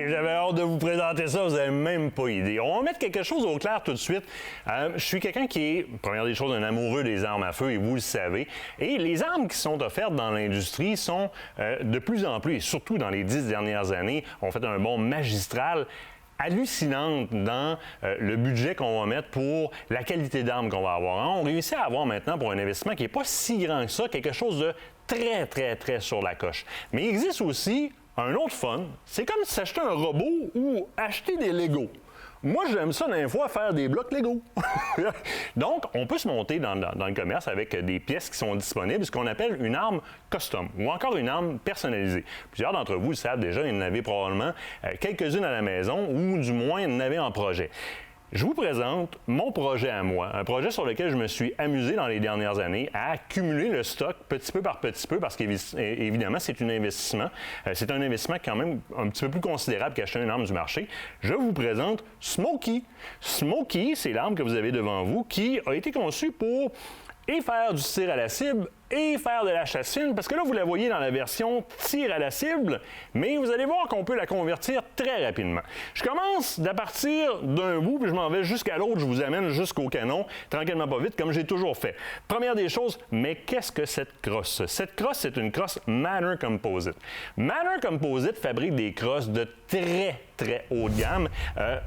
J'avais hâte de vous présenter ça, vous n'avez même pas idée. On va mettre quelque chose au clair tout de suite. Je suis quelqu'un qui est, première des choses, un amoureux des armes à feu, et vous le savez. Et les armes qui sont offertes dans l'industrie sont de plus en plus, et surtout dans les 10 dernières années, ont fait un bond magistral hallucinante dans le budget qu'on va mettre pour la qualité d'armes qu'on va avoir. On réussit à avoir maintenant, pour un investissement qui n'est pas si grand que ça, quelque chose de très sur la coche. Mais il existe aussi un autre fun, c'est comme s'acheter un robot ou acheter des Legos. Moi, j'aime ça, d'un fois, faire des blocs Lego. Donc, on peut se monter dans le commerce avec des pièces qui sont disponibles, ce qu'on appelle une arme custom ou encore une arme personnalisée. Plusieurs d'entre vous le savent déjà, il en avait probablement quelques-unes à la maison ou du moins il en avait en projet. Je vous présente mon projet à moi, un projet sur lequel je me suis amusé dans les dernières années à accumuler le stock petit peu par petit peu parce qu'évidemment, c'est un investissement. C'est un investissement quand même un petit peu plus considérable qu'acheter une arme du marché. Je vous présente Smokey. Smokey, c'est l'arme que vous avez devant vous qui a été conçue pour faire du tir à la cible et faire de la chasse fine, parce que là, vous la voyez dans la version tir à la cible, mais vous allez voir qu'on peut la convertir très rapidement. Je commence à partir d'un bout, puis je m'en vais jusqu'à l'autre, je vous amène jusqu'au canon, tranquillement pas vite, comme j'ai toujours fait. Première des choses, mais qu'est-ce que cette crosse? Cette crosse, c'est une crosse Manor Composite. Manor Composite fabrique des crosses de très haut de gamme,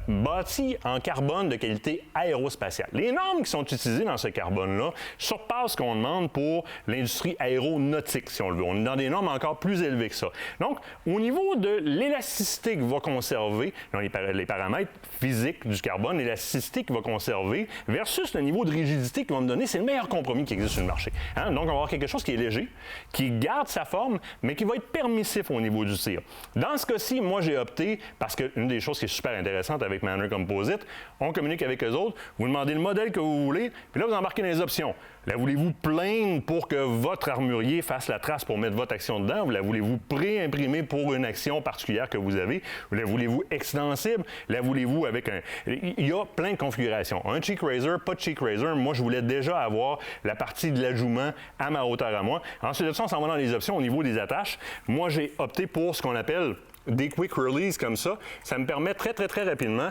bâties en carbone de qualité aérospatiale. Les normes qui sont utilisées dans ce carbone-là surpassent ce qu'on demande pour l'industrie aéronautique, si on le veut. On est dans des normes encore plus élevées que ça. Donc, au niveau de l'élasticité qu'il va conserver, les paramètres physiques du carbone, l'élasticité qu'il va conserver versus le niveau de rigidité qu'il va me donner, c'est le meilleur compromis qui existe sur le marché. Hein? Donc, on va avoir quelque chose qui est léger, qui garde sa forme, mais qui va être permissif au niveau du tir. Dans ce cas-ci, moi, j'ai opté, parce qu'une des choses qui est super intéressante avec Manor Composite, on communique avec eux autres, vous demandez le modèle que vous voulez, puis là, vous embarquez dans les options. La voulez-vous plaine pour que votre armurier fasse la trace pour mettre votre action dedans? Ou la voulez-vous pré-imprimer pour une action particulière que vous avez? Ou la voulez-vous extensible? La voulez-vous avec un... Il y a plein de configurations. Un cheek razor, pas de cheek razor. Moi, je voulais déjà avoir la partie de l'adjuvant à ma hauteur à moi. Ensuite de ça, on s'en va dans les options au niveau des attaches. Moi, j'ai opté pour ce qu'on appelle des quick release comme ça. Ça me permet très rapidement,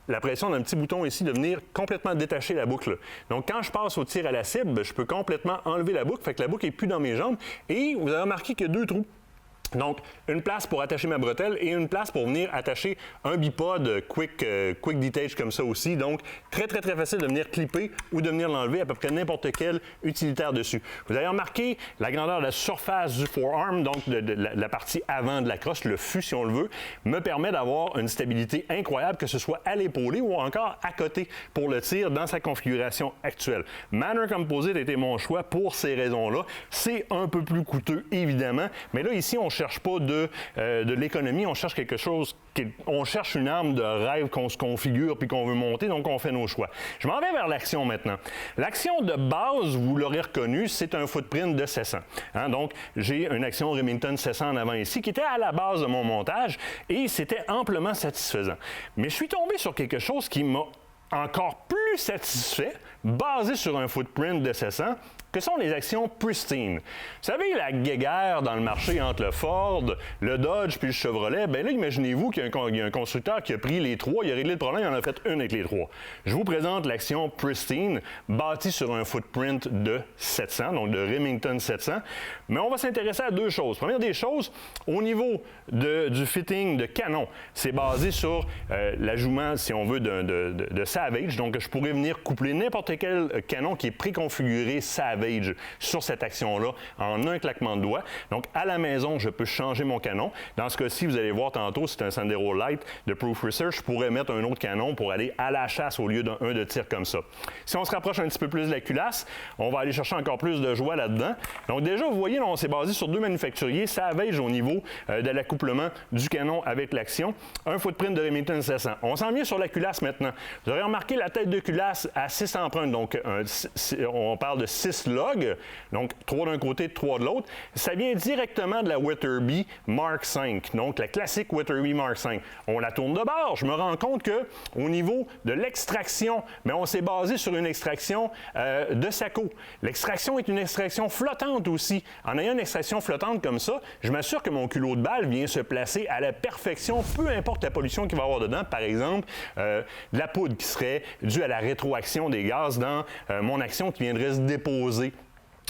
la pression d'un petit bouton ici, de venir complètement détacher la boucle. Donc, quand je passe au tir à la cible, je peux complètement enlever la boucle, fait que la boucle n'est plus dans mes jambes. Et vous avez remarqué qu'il y a deux trous. Donc, une place pour attacher ma bretelle et une place pour venir attacher un bipod quick detach comme ça aussi. Donc, très facile de venir clipper ou de venir l'enlever à peu près n'importe quel utilitaire dessus. Vous avez remarqué la grandeur de la surface du forearm, donc de la partie avant de la crosse, le fût si on le veut, me permet d'avoir une stabilité incroyable, que ce soit à l'épaulé ou encore à côté pour le tir dans sa configuration actuelle. Manor Composite était mon choix pour ces raisons-là. C'est un peu plus coûteux, évidemment, mais là, ici, on ne cherche pas de l'économie, on cherche quelque chose, on cherche une arme de rêve qu'on se configure puis qu'on veut monter, donc on fait nos choix. Je m'en vais vers l'action maintenant. L'action de base, vous l'aurez reconnu, c'est un footprint de 700. Hein? Donc, j'ai une action Remington 700 en avant ici qui était à la base de mon montage et c'était amplement satisfaisant. Mais je suis tombé sur quelque chose qui m'a encore plus satisfait, basé sur un footprint de 700, que sont les actions Pristine. Vous savez, la guéguerre dans le marché entre le Ford, le Dodge puis le Chevrolet, bien là, imaginez-vous qu'il y a un constructeur qui a pris les trois, il a réglé le problème, il en a fait une avec les trois. Je vous présente l'action Pristine, bâtie sur un footprint de 700, donc de Remington 700, mais on va s'intéresser à deux choses. Première des choses, au niveau du fitting de canon, c'est basé sur l'ajoutement, si on veut, de Savage, donc je pourrais venir coupler n'importe quel canon qui est préconfiguré Savage sur cette action-là en un claquement de doigts. Donc, à la maison, je peux changer mon canon. Dans ce cas-ci, vous allez voir tantôt, c'est un Sandero Light de Proof Research. Je pourrais mettre un autre canon pour aller à la chasse au lieu d'un de tir comme ça. Si on se rapproche un petit peu plus de la culasse, on va aller chercher encore plus de joie là-dedans. Donc, déjà, vous voyez, là, on s'est basé sur deux manufacturiers. Savage au niveau de l'accouplement du canon avec l'action. Un footprint de Remington 700. On s'en vient sur la culasse maintenant. Vous aurez remarqué la tête de culasse à 6 emprunts 1, donc on parle de 6 logs, donc 3 d'un côté, 3 de l'autre. Ça vient directement de la Weatherby Mark V, donc la classique Weatherby Mark V. On la tourne de bord. Je me rends compte qu'au niveau de l'extraction, mais on s'est basé sur une extraction de Sako. L'extraction est une extraction flottante aussi. En ayant une extraction flottante comme ça, je m'assure que mon culot de balle vient se placer à la perfection, peu importe la pollution qu'il va y avoir dedans. Par exemple, de la poudre qui serait due à la rétroaction des gaz dans mon action qui viendrait se déposer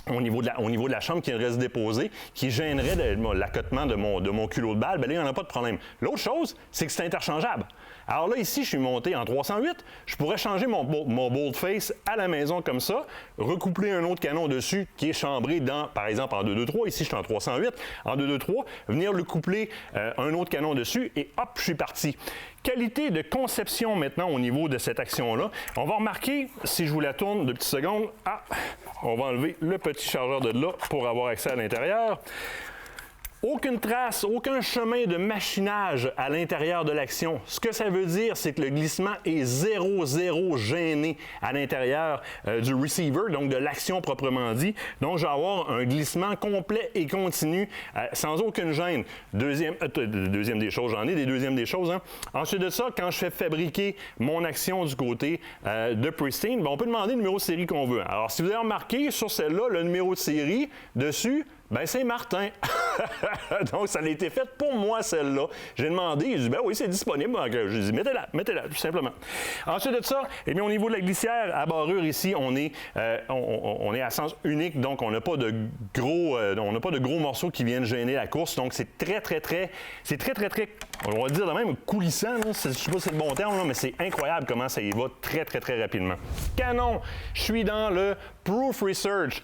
au niveau de la chambre, qui viendrait se déposer, qui gênerait l'accotement de mon culot de balle. Bien là, il n'y en a pas de problème. L'autre chose, c'est que c'est interchangeable. Alors là, ici, je suis monté en 308. Je pourrais changer mon boldface à la maison comme ça, recoupler un autre canon dessus qui est chambré dans, par exemple, en 223. Ici, je suis en 308. En 223, venir le coupler un autre canon dessus et hop, je suis parti. Qualité de conception maintenant au niveau de cette action-là. On va remarquer, si je vous la tourne de petites secondes, on va enlever le petit chargeur de là pour avoir accès à l'intérieur. Aucune trace, aucun chemin de machinage à l'intérieur de l'action. Ce que ça veut dire, c'est que le glissement est 0,0 gêné à l'intérieur du receiver, donc de l'action proprement dit. Donc, je vais avoir un glissement complet et continu sans aucune gêne. Deuxième des choses, j'en ai des deuxièmes des choses. Hein. Ensuite de ça, quand je fais fabriquer mon action du côté de Pristine, on peut demander le numéro de série qu'on veut. Alors, si vous avez remarqué sur celle-là, le numéro de série dessus, ben c'est Martin. Donc, ça a été fait pour moi, celle-là. J'ai demandé, il dit, ben oui, c'est disponible. Donc, j'ai dit, mettez-la, tout simplement. Ensuite de ça, eh bien, au niveau de la glissière, à barrure, ici, on est à sens unique, donc on n'a pas de gros morceaux qui viennent gêner la course. Donc, c'est très, on va dire de même, coulissant. Là. Je ne sais pas si c'est le bon terme, là, mais c'est incroyable comment ça y va très rapidement. Canon, je suis dans le Proof Research.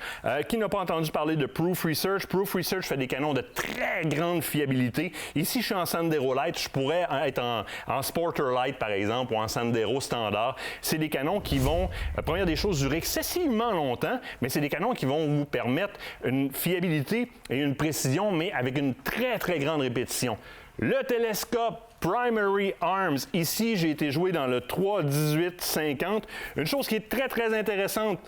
Qui n'a pas entendu parler de Proof Research? Proof Research fait des canons de très grande fiabilité. Ici, je suis en Sandero Light. Je pourrais être en Sporter Light, par exemple, ou en Sandero standard. C'est des canons qui vont, première des choses, durer excessivement longtemps, mais c'est des canons qui vont vous permettre une fiabilité et une précision, mais avec une très grande répétition. Le télescope Primary Arms. Ici, j'ai été joué dans le 3-18-50. Une chose qui est très intéressante,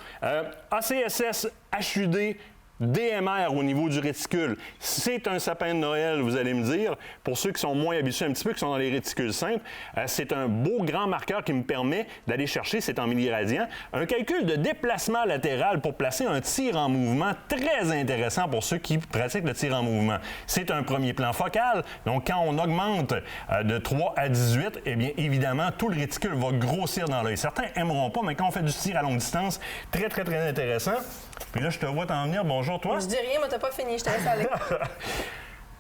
ACSS HUD DMR au niveau du réticule. C'est un sapin de Noël, vous allez me dire. Pour ceux qui sont moins habitués un petit peu, qui sont dans les réticules simples, c'est un beau grand marqueur qui me permet d'aller chercher, c'est en milliradians, un calcul de déplacement latéral pour placer un tir en mouvement très intéressant pour ceux qui pratiquent le tir en mouvement. C'est un premier plan focal, donc quand on augmente de 3 à 18, eh bien évidemment, tout le réticule va grossir dans l'œil. Certains aimeront pas, mais quand on fait du tir à longue distance, très intéressant. Puis là, je te vois t'en venir. Bonjour, toi. Je dis rien, mais t'as pas fini. Je te laisse aller.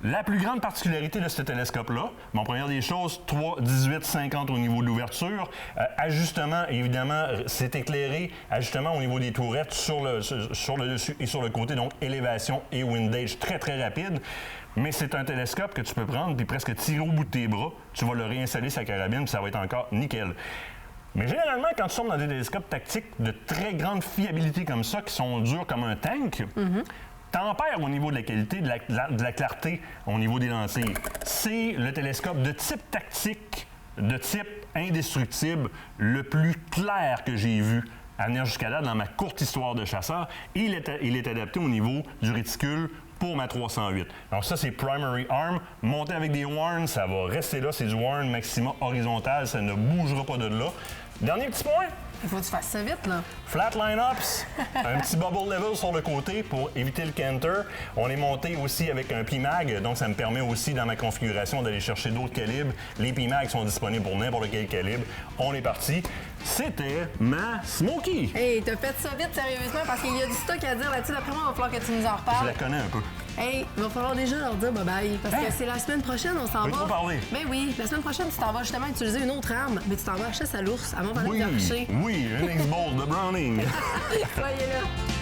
La plus grande particularité de ce télescope-là, première des choses, 3, 18, 50 au niveau de l'ouverture. Ajustement, évidemment, c'est éclairé. Ajustement au niveau des tourettes sur le dessus et sur le côté. Donc, élévation et windage très rapide. Mais c'est un télescope que tu peux prendre puis presque tirer au bout de tes bras. Tu vas le réinstaller sa carabine puis ça va être encore nickel. Mais généralement, quand tu tombes dans des télescopes tactiques de très grande fiabilité comme ça, qui sont durs comme un tank, t'en perds au niveau de la qualité, de la clarté au niveau des lentilles. C'est le télescope de type tactique, de type indestructible, le plus clair que j'ai vu à venir jusqu'à là dans ma courte histoire de chasseur. Il est adapté au niveau du réticule pour ma 308. Donc ça, c'est Primary Arm. Monté avec des warns, ça va rester là. C'est du warn maxima horizontal. Ça ne bougera pas de là. Dernier petit point. Il faut que tu fasses ça vite, là. Flat line-ups, un petit bubble level sur le côté pour éviter le canter. On est monté aussi avec un PMAG, donc ça me permet aussi dans ma configuration d'aller chercher d'autres calibres. Les PMAG sont disponibles pour n'importe quel calibre. On est parti. C'était ma Smoky. Hey, t'as fait ça vite, sérieusement, parce qu'il y a du stock à dire là-dessus. D'après moi, il va falloir que tu nous en reparles. Je la connais un peu. Hey, il va falloir déjà leur dire bye-bye, parce que c'est la semaine prochaine, on s'en va. Peux-tu parler? Ben oui, la semaine prochaine, tu t'en vas justement utiliser une autre arme, mais tu t'en vas à chasse à l'ours, avant d'aller Oui, un X-Bolt de Browning. Soyez là.